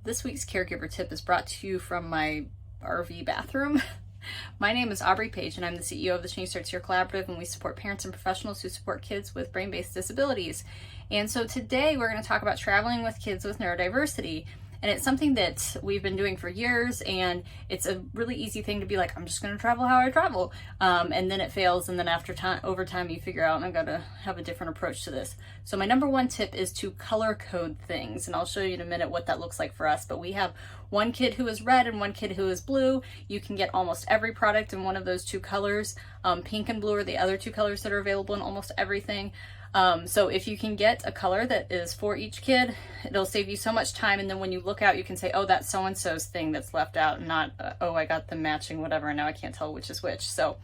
This week's caregiver tip is brought to you from my RV bathroom. My name is Aubrey Page, and I'm the CEO of the Change Starts Here Collaborative, and we support parents and professionals who support kids with brain-based disabilities. And so today we're going to talk about traveling with kids with neurodiversity. And it's something that we've been doing for years, and it's a really easy thing to be like, I'm just going to travel how I travel. And then it fails, and then over time you figure out, I've got to have a different approach to this. So my number one tip is to color code things, and I'll show you in a minute what that looks like for us. But we have one kid who is red and one kid who is blue. You can get almost every product in one of those two colors. Pink and blue are the other two colors that are available in almost everything. So if you can get a color that is for each kid, it'll save you so much time. And then when you look out, you can say, oh, that's so-and-so's thing that's left out, and not, oh, I got them matching whatever, and now I can't tell which is which. So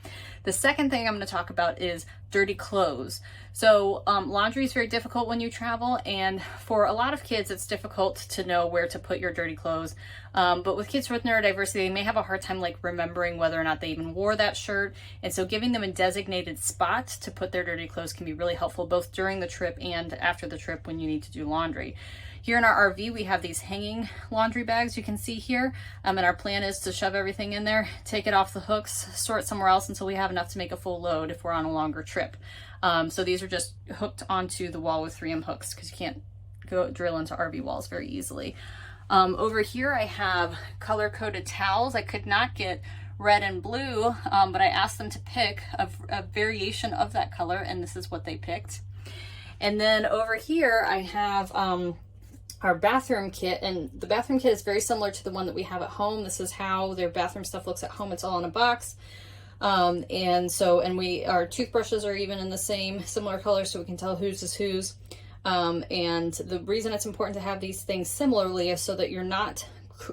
the second thing I'm going to talk about is dirty clothes. So laundry is very difficult when you travel, and for a lot of kids, it's difficult to know where to put your dirty clothes. But with kids with neurodiversity, they may have a hard time like remembering whether or not they even wore that shirt. And so giving them a designated spot to put their dirty clothes can be really helpful, both during the trip and after the trip when you need to do laundry. Here in our RV, we have these hanging laundry bags you can see here. And our plan is to shove everything in there, take it off the hooks, store it somewhere else until we have enough to make a full load if we're on a longer trip. So these are just hooked onto the wall with 3M hooks because you can't go drill into RV walls very easily. Over here I have color-coded towels. I could not get red and blue, but I asked them to pick a variation of that color, and this is what they picked. And then over here I have our bathroom kit, and the bathroom kit is very similar to the one that we have at home. This is how their bathroom stuff looks at home. It's all in a box. And our toothbrushes are even in the similar color, so we can tell whose is whose. And the reason it's important to have these things similarly is so that you're not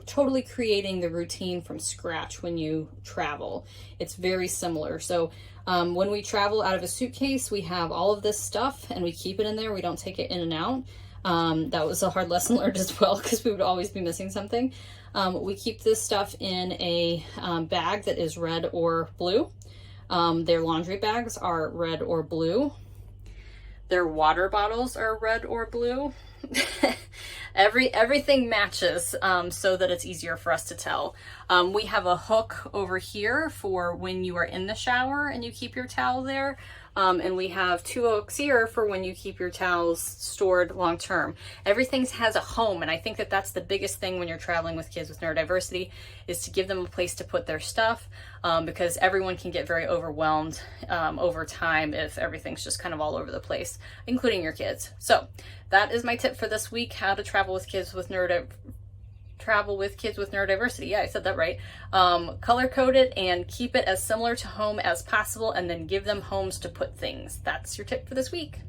totally creating the routine from scratch when you travel. It's very similar. So when we travel out of a suitcase, we have all of this stuff and we keep it in there. We don't take it in and out. That was a hard lesson learned as well, because we would always be missing something. We keep this stuff in a bag that is red or blue. Their laundry bags are red or blue. Their water bottles are red or blue. Everything matches so that it's easier for us to tell. We have a hook over here for when you are in the shower and you keep your towel there. And we have two hooks here for when you keep your towels stored long term. Everything has a home, and I think that that's the biggest thing when you're traveling with kids with neurodiversity, is to give them a place to put their stuff, because everyone can get very overwhelmed over time if everything's just kind of all over the place, including your kids. So that is my tip for this week: how to travel with kids with neurodiversity. Yeah, I said that right. Color code it and keep it as similar to home as possible, and then give them homes to put things. That's your tip for this week.